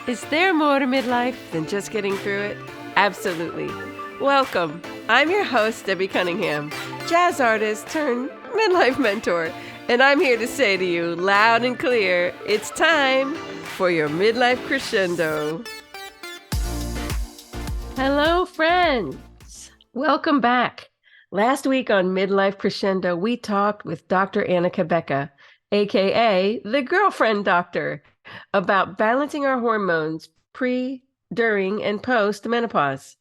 Is there more to midlife than just getting through it? Absolutely. Welcome. I'm your host, Debbie Cunningham, jazz artist turned midlife mentor, and I'm here to say to you loud and clear, it's time for your Midlife Crescendo. Hello, friends. Welcome back. Last week on Midlife Crescendo, we talked with Dr. Anna Cabeca, aka the girlfriend doctor, about balancing our hormones pre, during, and post menopause.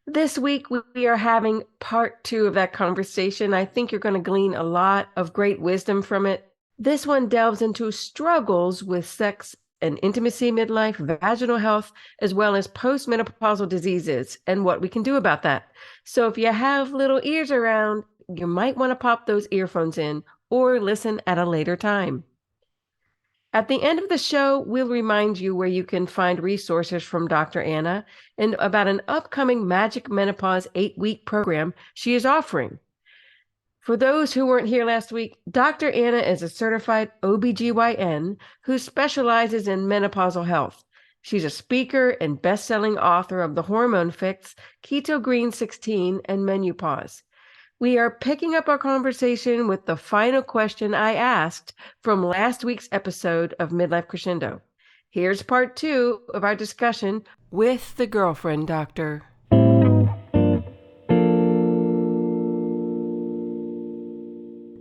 This week, we are having part 2 of that conversation. I think you're going to glean a lot of great wisdom from it. This one delves into struggles with sex and intimacy midlife, vaginal health, as well as postmenopausal diseases and what we can do about that. So if you have little ears around, you might want to pop those earphones in or listen at a later time. At the end of the show, we'll remind you where you can find resources from Dr. Anna and about an upcoming Magic Menopause 8-week program she is offering. For those who weren't here last week, Dr. Anna is a certified OBGYN who specializes in menopausal health. She's a speaker and best-selling author of the Hormone Fix, Keto Green 16, and Menopause. We are picking up our conversation with the final question I asked from last week's episode of Midlife Crescendo. Here's part 2 of our discussion with the girlfriend doctor.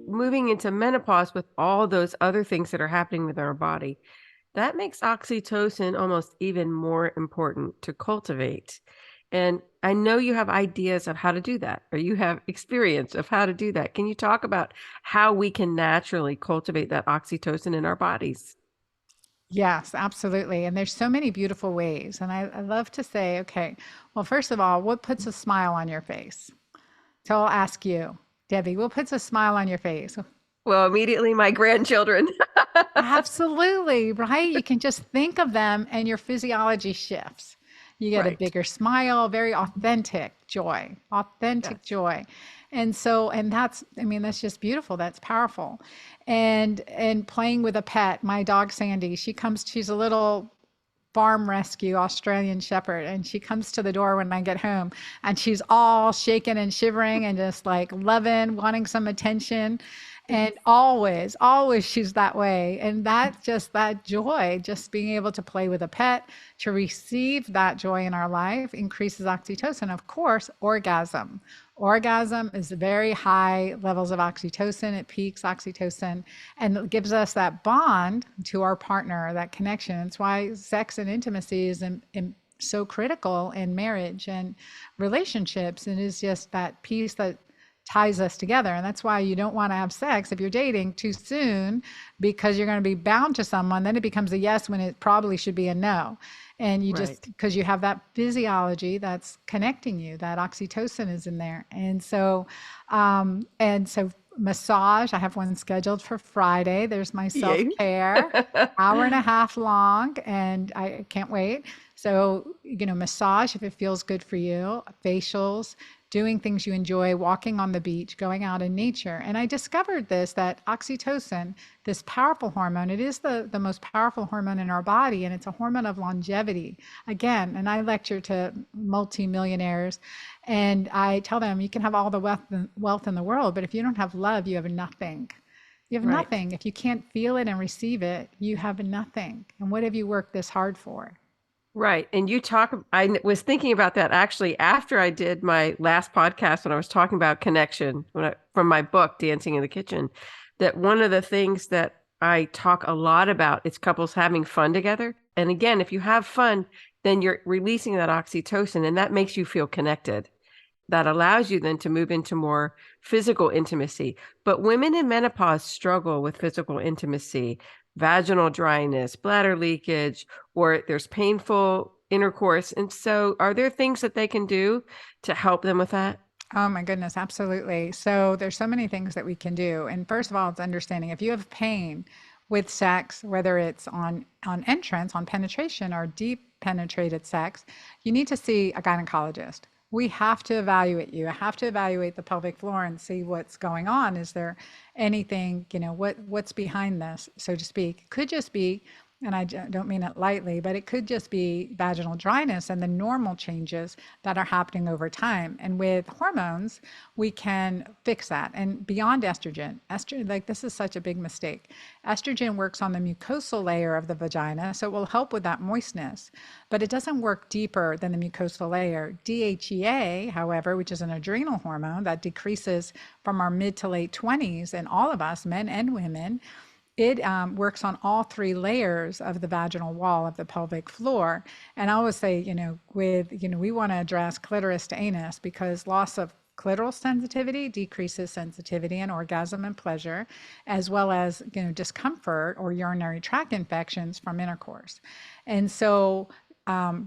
Moving into menopause with all those other things that are happening with our body, that makes oxytocin almost even more important to cultivate. And I know you have ideas of how to do that, or you have experience of how to do that. Can you talk about how we can naturally cultivate that oxytocin in our bodies? Yes, absolutely. And there's so many beautiful ways. And I love to say, okay, well, first of all, what puts a smile on your face? So I'll ask you, Debbie, what puts a smile on your face? Well, immediately my grandchildren. Absolutely, right? You can just think of them and your physiology shifts. You get a Right. bigger smile, very authentic Yes. joy. And so, and that's, I mean, that's just beautiful. That's powerful. And playing with a pet, my dog Sandy, she's a little farm rescue Australian Shepherd. And she comes to the door when I get home and she's all shaking and shivering and just like loving, wanting some attention. And always she's that way. And that just that joy, just being able to play with a pet, to receive that joy in our life increases oxytocin. Of course, orgasm. Orgasm is very high levels of oxytocin. It peaks oxytocin and it gives us that bond to our partner, that connection. It's why sex and intimacy is so critical in marriage and relationships. And is just that piece that ties us together. And that's why you don't want to have sex if you're dating too soon because you're going to be bound to someone. Then it becomes a yes when it probably should be a no. And you Right. just, because you have that physiology that's connecting you, that oxytocin is in there. And so massage, I have one scheduled for Friday. There's my self Yay. care, hour and a half long, and I can't wait. So, massage if it feels good for you, facials, doing things you enjoy, walking on the beach, going out in nature. And I discovered this that oxytocin, this powerful hormone, it is the most powerful hormone in our body, and it's a hormone of longevity. Again, and I lecture to multimillionaires, and I tell them you can have all the wealth in the world, but if you don't have love, you have nothing. You have Right. nothing. If you can't feel it and receive it, you have nothing. And what have you worked this hard for? Right. And was thinking about that actually after I did my last podcast when I was talking about connection from my book, Dancing in the Kitchen, that one of the things that I talk a lot about is couples having fun together. And again, if you have fun, then you're releasing that oxytocin and that makes you feel connected. That allows you then to move into more physical intimacy. But women in menopause struggle with physical intimacy, vaginal dryness, bladder leakage, or there's painful intercourse. And so, are there things that they can do to help them with that? Oh my goodness, absolutely. So there's so many things that we can do. And first of all, it's understanding if you have pain with sex, whether it's on entrance, on penetration or deep penetrated sex, you need to see a gynecologist. We have to evaluate you. I have to evaluate the pelvic floor and see what's going on. Is there anything, what's behind this, so to speak? Could just be and I don't mean it lightly, but it could just be vaginal dryness and the normal changes that are happening over time. And with hormones, we can fix that. And beyond estrogen, like this is such a big mistake. Estrogen works on the mucosal layer of the vagina, so it will help with that moistness, but it doesn't work deeper than the mucosal layer. DHEA, however, which is an adrenal hormone that decreases from our mid to late 20s in all of us, men and women, it works on all three layers of the vaginal wall of the pelvic floor. And I always say, we want to address clitoris to anus because loss of clitoral sensitivity decreases sensitivity and orgasm and pleasure, as well as, discomfort or urinary tract infections from intercourse. And so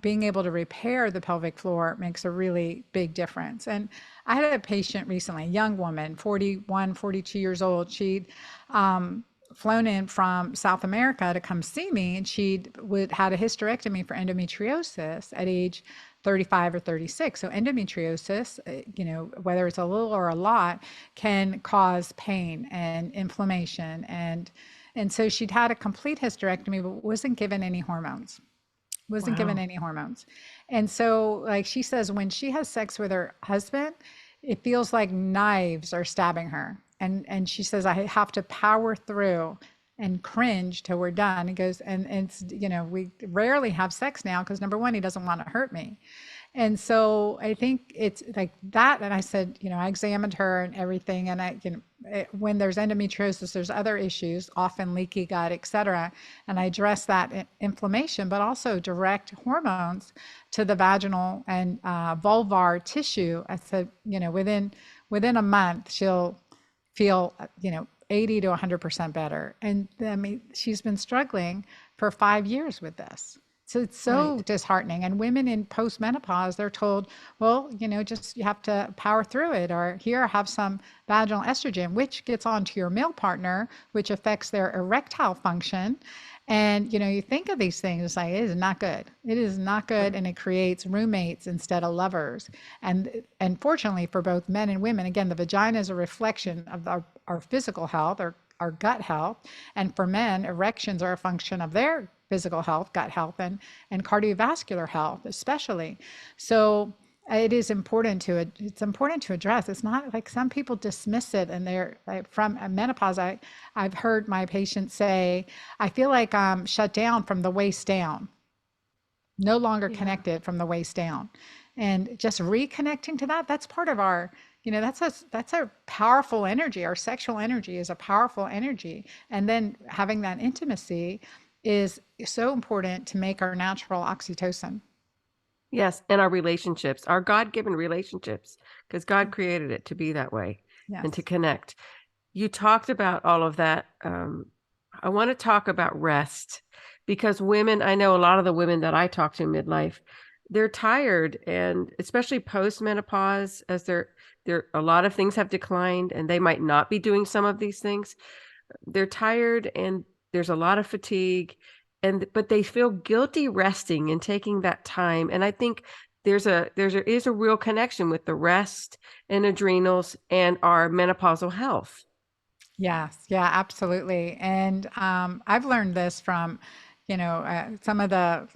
being able to repair the pelvic floor makes a really big difference. And I had a patient recently, a young woman, 41, 42 years old. She'd flown in from South America to come see me, and had a hysterectomy for endometriosis at age 35 or 36. So endometriosis, whether it's a little or a lot, can cause pain and inflammation. And so she'd had a complete hysterectomy, but wasn't given any hormones. Wow. And so, like she says, when she has sex with her husband, it feels like knives are stabbing her. And she says, I have to power through and cringe till we're done. He goes, and it's, we rarely have sex now because number one, he doesn't want to hurt me. And so I think it's like that. And I said, I examined her and everything. And when there's endometriosis, there's other issues, often leaky gut, et cetera. And I address that inflammation, but also direct hormones to the vaginal and vulvar tissue. I said, within a month, she'll feel, 80 to 100% better. And I mean, she's been struggling for 5 years with this. So it's so Right. disheartening. And women in postmenopause, they're told, well, just you have to power through it, or here, have some vaginal estrogen, which gets onto your male partner, which affects their erectile function. And, you think of these things, it's like, it is not good. It is not good. Right. And it creates roommates instead of lovers. And fortunately for both men and women, again, the vagina is a reflection of our physical health, our gut health. And for men, erections are a function of their physical health, gut health, and cardiovascular health, especially. So it's important to address. It's not like some people dismiss it, and they're like, from menopause. I've heard my patients say, I feel like I'm shut down from the waist down, no longer Yeah. connected from the waist down. And just reconnecting to that, that's part of our, that's a powerful energy. Our sexual energy is a powerful energy. And then having that intimacy is so important to make our natural oxytocin. Yes. And our relationships, our God-given relationships, because God created it to be that way and to Yes. connect. You talked about all of that. I want to talk about rest because women, I know a lot of the women that I talk to midlife, they're tired, and especially post-menopause, as there a lot of things have declined and they might not be doing some of these things. They're tired and there's a lot of fatigue, but they feel guilty resting and taking that time. And I think there is a real connection with the rest and adrenals and our menopausal health. Yes, yeah, absolutely. And I've learned this from, some of the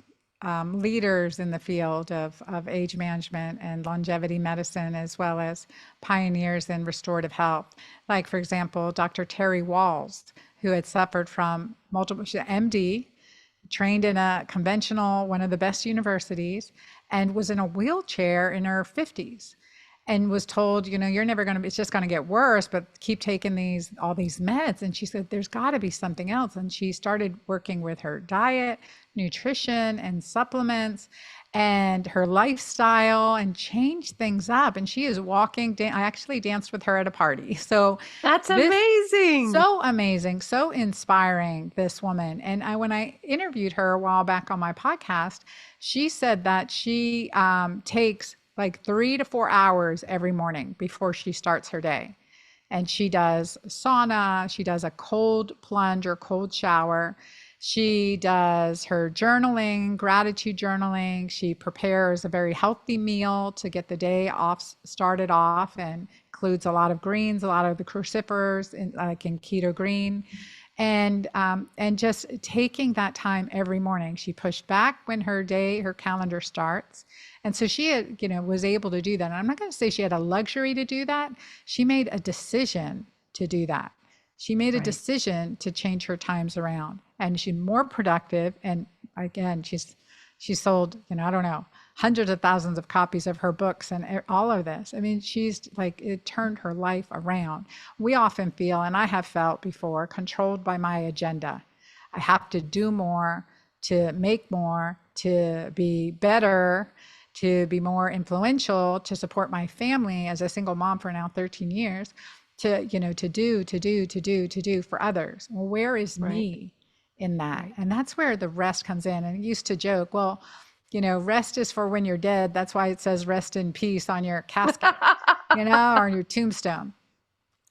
leaders in the field of age management and longevity medicine, as well as pioneers in restorative health. Like, for example, Dr. Terry Walls, who had suffered from multiple, she's an MD, trained in a conventional, one of the best universities, and was in a wheelchair in her 50s, and was told, you're never going to, it's just going to get worse, but keep taking all these meds. And she said, there's got to be something else. And she started working with her diet, nutrition, and supplements, and her lifestyle, and changed things up. And she is walking. I actually danced with her at a party. So That's this, amazing. so amazing, so inspiring, this woman. And when I interviewed her a while back on my podcast, she said that she takes like 3 to 4 hours every morning before she starts her day. And she does sauna, she does a cold plunge or cold shower. She does her journaling, gratitude journaling. She prepares a very healthy meal to get the day off, started off, and includes a lot of greens, a lot of the crucifers, like in Keto Green. and just taking that time every morning. She pushed back when her calendar starts. And so she had, was able to do that. And I'm not going to say she had a luxury to do that. She made a decision to do that. She made a Right. decision to change her times around, and she's more productive. And again, she sold, I don't know, hundreds of thousands of copies of her books and all of this. I mean, she's like, it turned her life around. We often feel, and I have felt before, controlled by my agenda. I have to do more, to make more, to be better, to be more influential, to support my family as a single mom for now 13 years, to do for others. Well, where is Right. me in that? Right. And that's where the rest comes in. And I used to joke, well, rest is for when you're dead. That's why it says rest in peace on your casket, or your tombstone.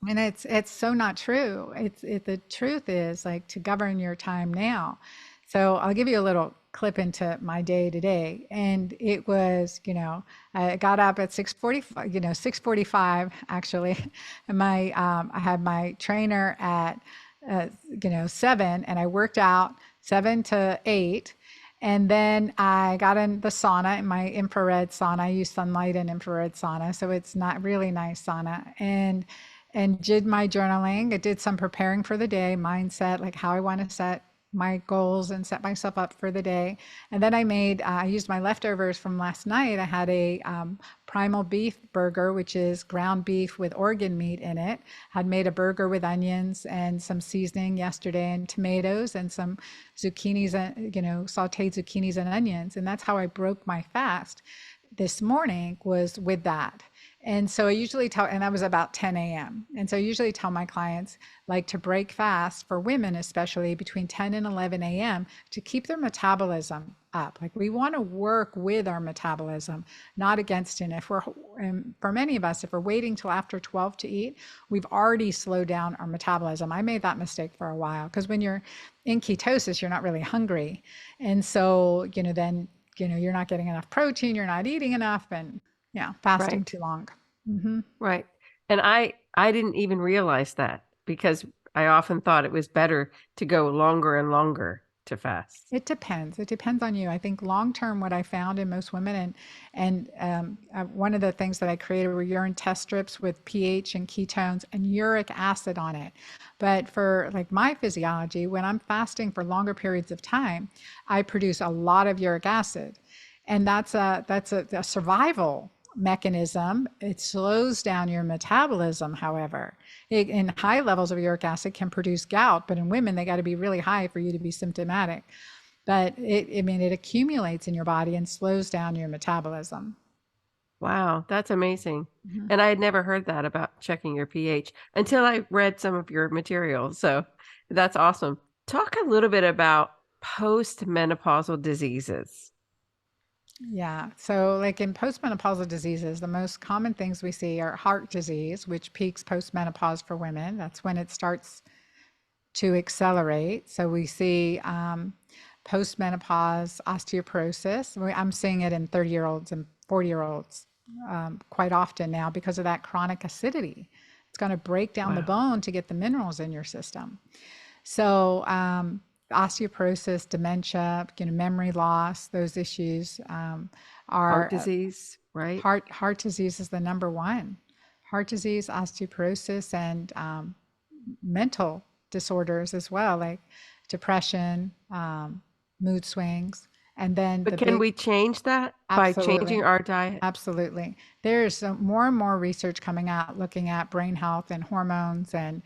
And it's so not true. The truth is, like, to govern your time now. So I'll give you a little clip into my day today. And it was, I got up at 6:45, 6:45 actually. And I had my trainer at 7, and I worked out 7 to 8. And then I got in the sauna, in my infrared sauna. I use sunlight and infrared sauna, so it's not really nice sauna. And did my journaling. I did some preparing for the day, mindset, like how I want to set my goals and set myself up for the day. And then I used my leftovers from last night. I had a primal beef burger, which is ground beef with organ meat in it. Had made a burger with onions and some seasoning yesterday, and tomatoes and some zucchinis, and sauteed zucchinis and onions. And that's how I broke my fast this morning, was with that. And so I usually tell, and that was about 10 a.m. And so I usually tell my clients, like, to break fast, for women especially, between 10 and 11 a.m. to keep their metabolism up. Like, we want to work with our metabolism, not against it. And for many of us, if we're waiting till after 12 to eat, we've already slowed down our metabolism. I made that mistake for a while, because when you're in ketosis, you're not really hungry. And so, then, you're not getting enough protein, you're not eating enough, and fasting Right. too long. Hmm. Right. And I didn't even realize that, because I often thought it was better to go longer and longer to fast. It depends. It depends on you. I think long term, what I found in most women, and one of the things that I created were urine test strips with pH and ketones and uric acid on it. But for, like, my physiology, when I'm fasting for longer periods of time, I produce a lot of uric acid, and that's a survival mechanism. It slows down your metabolism, however. In high levels of uric acid can produce gout, but in women, they got to be really high for you to be symptomatic. But it accumulates in your body and slows down your metabolism. Wow, that's amazing. Mhm. And I had never heard that about checking your pH until I read some of your materials. So that's awesome. Talk a little bit about postmenopausal diseases. Yeah. So, like, in postmenopausal diseases, the most common things we see are heart disease, which peaks postmenopause for women. That's when it starts to accelerate. So we see postmenopause osteoporosis. I'm seeing it in 30-year-olds and 40-year-olds quite often now, because of that chronic acidity. It's going to break down the Wow. bone to get the minerals in your system. So osteoporosis, dementia, memory loss, those issues Heart are disease, right? heart disease is the number one. Heart disease, osteoporosis, and mental disorders as well, like depression, mood swings, and then But the can big, we change that by changing absolutely, our diet? absolutely. There's more and more research coming out looking at brain health and hormones, and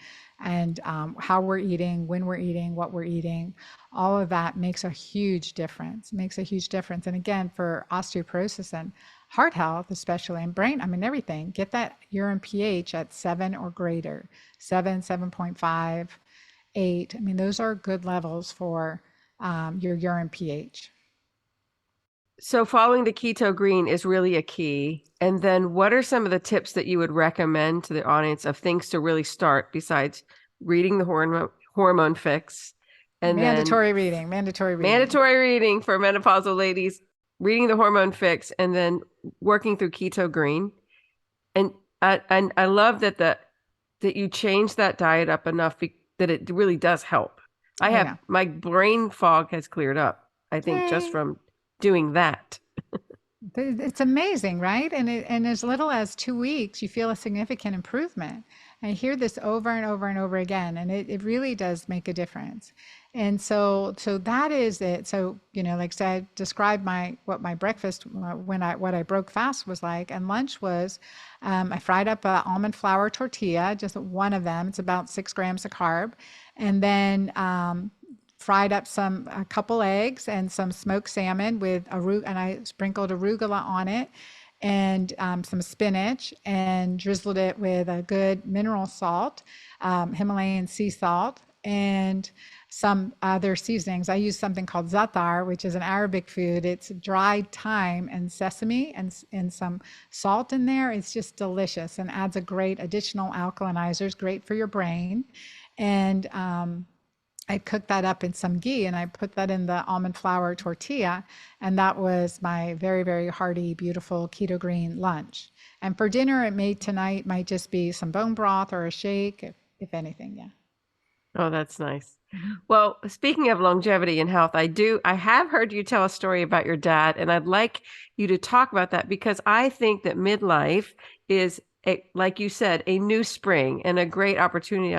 how we're eating, when we're eating, what we're eating. All of that makes a huge difference. Makes a huge difference. And again, for osteoporosis and heart health, especially, and brain, I mean, everything, get that urine pH at 7 or greater, 7, 7.5, 8. I mean, those are good levels for your urine pH. So following the Keto Green is really a key. And then what are some of the tips that you would recommend to the audience of things to really start besides reading the hormone fix, and then Mandatory reading, mandatory reading. mandatory reading for menopausal ladies, reading the hormone fix, and then working through Keto Green? And I love that you changed that diet up enough that it really does help. I Oh have yeah. my brain fog has cleared up, I think, just Yay. from doing that. It's amazing, right? And as little as 2 weeks, you feel a significant improvement. I hear this over and over and over again, and it really does make a difference. And so that is it. So, like I said, describe what my breakfast what I broke fast was like, and lunch was, I fried up a almond flour tortilla, just one of them. It's about 6 grams of carb, and then fried up a couple eggs and some smoked salmon with arugula, and I sprinkled arugula on it, and some spinach, and drizzled it with a good mineral salt, Himalayan sea salt, and some other seasonings. I use something called za'atar, which is an Arabic food. It's dried thyme and sesame and some salt in there. It's just delicious and adds a great additional alkalinizer. It's great for your brain. And I cooked that up in some ghee, and I put that in the almond flour tortilla. And that was my very, very hearty, beautiful keto green lunch. And for dinner, tonight might just be some bone broth or a shake, if anything. Yeah. Oh, that's nice. Mhm. Well, speaking of longevity and health, I have heard you tell a story about your dad, and I'd like you to talk about that because I think that midlife is like you said, a new spring and a great opportunity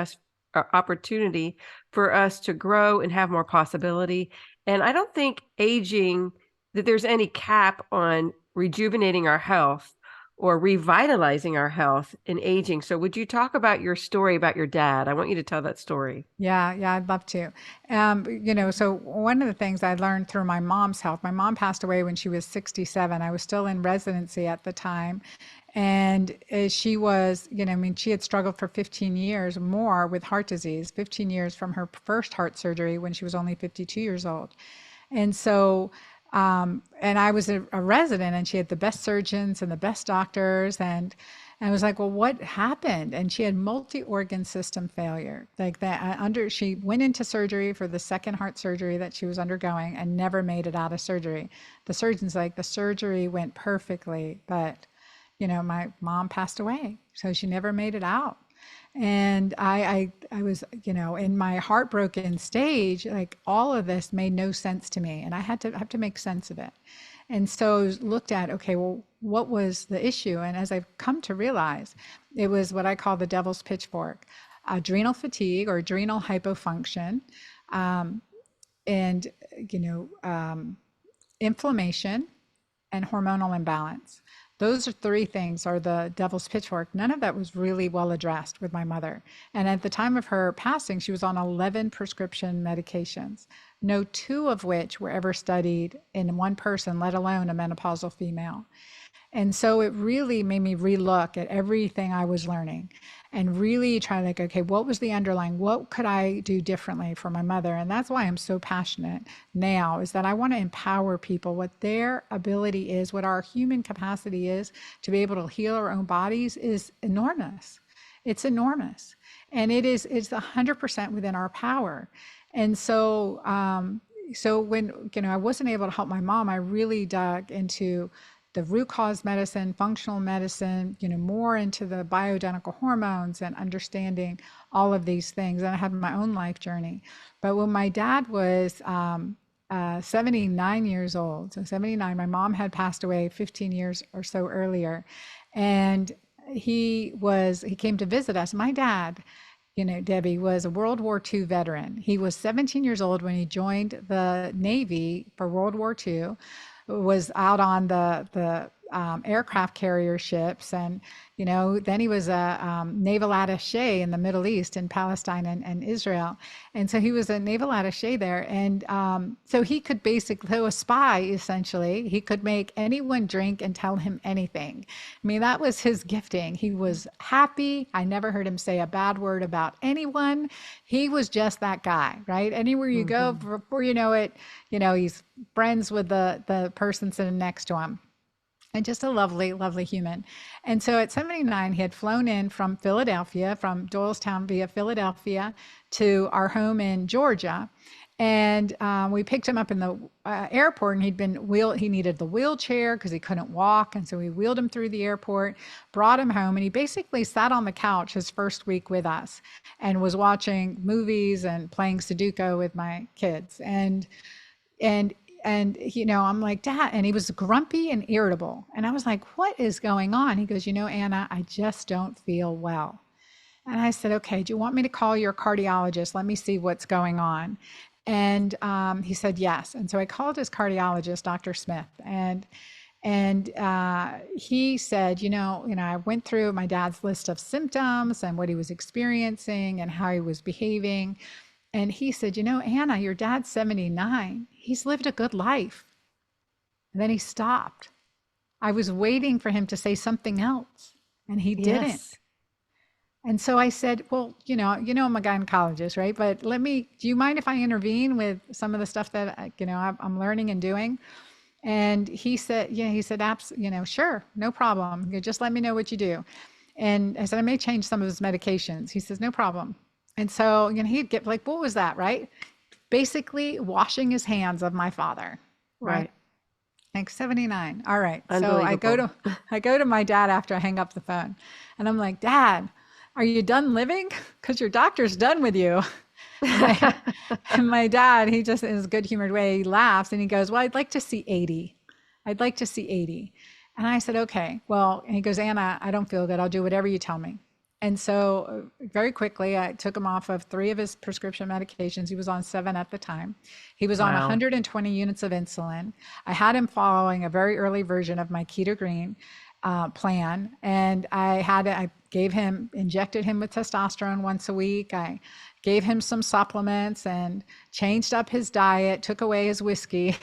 for us to grow and have more possibility. And I don't think that there's any cap on rejuvenating our health or revitalizing our health in aging. So would you talk about your story about your dad? I want you to tell that story. Yeah, I'd love to. So one of the things I learned through my mom's health, my mom passed away when she was 67. I was still in residency at the time. And she was, she had struggled for 15 years more with heart disease, 15 years from her first heart surgery when she was only 52 years old. And so, and I was a resident, and she had the best surgeons and the best doctors. And I was like, well, what happened? And she had multi-organ system failure. Like that she went into surgery for the second heart surgery that she was undergoing and never made it out of surgery. The surgeon's like, the surgery went perfectly, but my mom passed away, so she never made it out. And I was, in my heartbroken stage, like all of this made no sense to me, and I have to make sense of it. And so I looked at, okay, well, what was the issue? And as I've come to realize, it was what I call the devil's pitchfork: adrenal fatigue or adrenal hypofunction, um, and inflammation and hormonal imbalance. Those are three things are the devil's pitchfork. None of that was really well addressed with my mother. And at the time of her passing, she was on 11 prescription medications, no two of which were ever studied in one person, let alone a menopausal female. And so it really made me relook at everything I was learning and really try to, like, okay, what was the underlying, what could I do differently for my mother? And that's why I'm so passionate now, is that I want to empower people what their ability is, what our human capacity is to be able to heal our own bodies is enormous. It's enormous. And it's 100% within our power. And so when, I wasn't able to help my mom, I really dug into the root cause medicine, functional medicine, more into the bioidentical hormones and understanding all of these things. And I had my own life journey. But when my dad was 79 years old, so 79, my mom had passed away 15 years or so earlier. And he came to visit us. My dad, Debbie, was a World War II veteran. He was 17 years old when he joined the Navy for World War II, was out on the aircraft carrier ships, and then he was a naval attaché in the Middle East, in Palestine and Israel, and so he was a naval attaché there, and so he could basically, so a spy essentially, he could make anyone drink and tell him anything. I mean, that was his gifting. He was happy. I never heard him say a bad word about anyone. He was just that guy, right? Anywhere you go, before you know it, he's friends with the person sitting next to him. And just a lovely, lovely human. And so at 79, he had flown in from Philadelphia, from Doylestown via Philadelphia to our home in Georgia. And we picked him up in the airport, and he needed the wheelchair because he couldn't walk, and so we wheeled him through the airport, brought him home, and he basically sat on the couch his first week with us, and was watching movies and playing Sudoku with my kids, and I'm like, Dad, and he was grumpy and irritable, and I was like, what is going on? He goes, Anna, I just don't feel well. And I said, okay, do you want me to call your cardiologist? Let me see what's going on. And he said yes. And so I called his cardiologist, Dr. Smith, and he said, I went through my dad's list of symptoms and what he was experiencing and how he was behaving. And he said, Anna, your dad's 79. He's lived a good life. And then he stopped. I was waiting for him to say something else, and he didn't. Yes. And so I said, well, I'm a gynecologist, right? But do you mind if I intervene with some of the stuff that, I'm learning and doing? And he said, sure, no problem. Just let me know what you do. And I said, I may change some of his medications. He says, no problem. And so, he'd get like, what was that, right? Basically washing his hands of my father, right? Like 79. All right. So I go to my dad after I hang up the phone, and I'm like, Dad, are you done living? Because your doctor's done with you. And my dad, he just in his good humored way, he laughs and he goes, well, I'd like to see 80. I'd like to see 80. And I said, okay, well, and he goes, Anna, I don't feel good. I'll do whatever you tell me. And so very quickly, I took him off of 3 of his prescription medications. He was on 7 at the time. He was on 120 units of insulin. I had him following a very early version of my Keto Green plan. And I injected him with testosterone once a week. I gave him some supplements and changed up his diet, took away his whiskey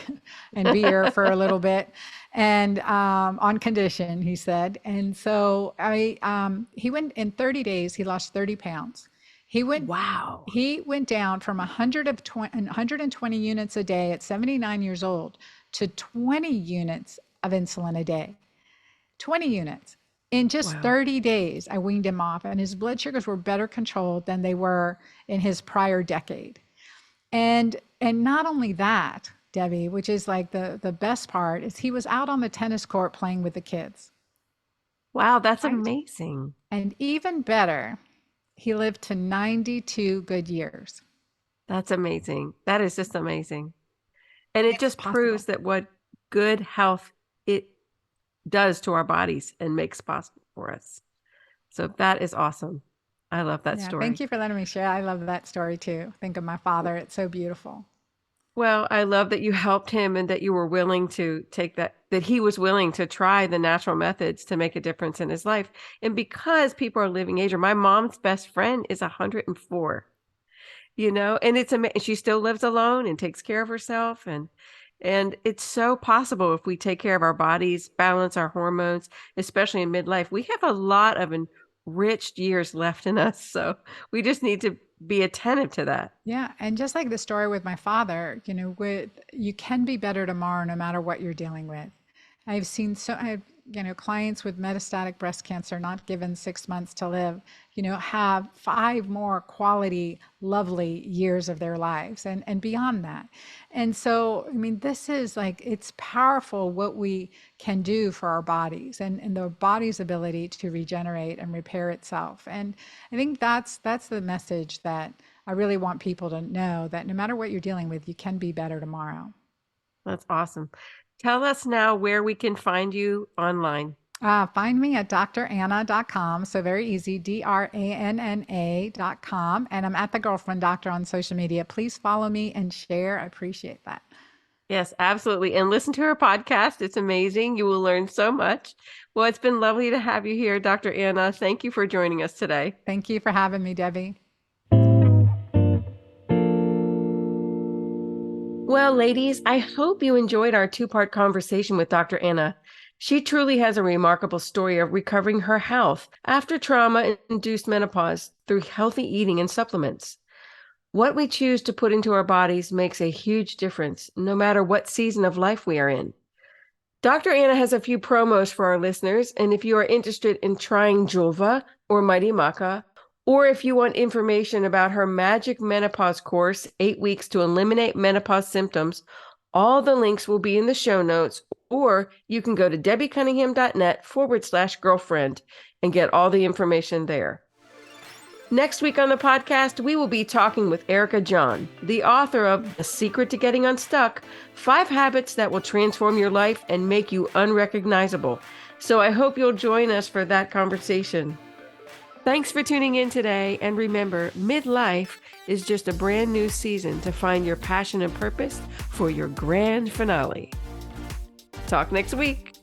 and beer for a little bit, and on condition, he said. And so he went in 30 days, he lost 30 pounds. He went down from 120 units a day at 79 years old to 20 units of insulin a day. 20 units. In just 30 days, I weaned him off, and his blood sugars were better controlled than they were in his prior decade. And not only that, Debbie, which is like the best part, is he was out on the tennis court playing with the kids. Wow, that's amazing. And even better, he lived to 92 good years. That's amazing. That is just amazing. And it just proves that what good health it does to our bodies and makes possible for us. So that is awesome. I love that story. Thank you for letting me share. I love that story too. Think of my father. It's so beautiful. Well, I love that you helped him and that you were willing to take that he was willing to try the natural methods to make a difference in his life. And because people are living ager, my mom's best friend is 104, and it's amazing. She still lives alone and takes care of herself. And it's so possible if we take care of our bodies, balance our hormones, especially in midlife. We have a lot of enriched years left in us. So we just need to be attentive to that. Yeah. And just like the story with my father, you can be better tomorrow no matter what you're dealing with. I've seen clients with metastatic breast cancer not given 6 months to live, have 5 more quality, lovely years of their lives and beyond that. And so, this is it's powerful what we can do for our bodies and the body's ability to regenerate and repair itself. And I think that's the message that I really want people to know, that no matter what you're dealing with, you can be better tomorrow. That's awesome. Tell us now where we can find you online. Find me at dranna.com. So very easy, DRANNA.com. And I'm at The Girlfriend Doctor on social media. Please follow me and share. I appreciate that. Yes, absolutely. And listen to her podcast. It's amazing. You will learn so much. Well, it's been lovely to have you here, Dr. Anna. Thank you for joining us today. Thank you for having me, Debbie. Well, ladies, I hope you enjoyed our 2-part conversation with Dr. Anna. She truly has a remarkable story of recovering her health after trauma-induced menopause through healthy eating and supplements. What we choose to put into our bodies makes a huge difference, no matter what season of life we are in. Dr. Anna has a few promos for our listeners, and if you are interested in trying Julva or Mighty Maca, Or if you want information about her Magic Menopause Course, 8 weeks to eliminate menopause symptoms, all the links will be in the show notes, or you can go to debbiecunningham.net/girlfriend and get all the information there. Next week on the podcast, we will be talking with Erica John, the author of The Secret to Getting Unstuck, 5 Habits That Will Transform Your Life and Make You Unrecognizable. So I hope you'll join us for that conversation. Thanks for tuning in today, and remember, midlife is just a brand new season to find your passion and purpose for your grand finale. Talk next week.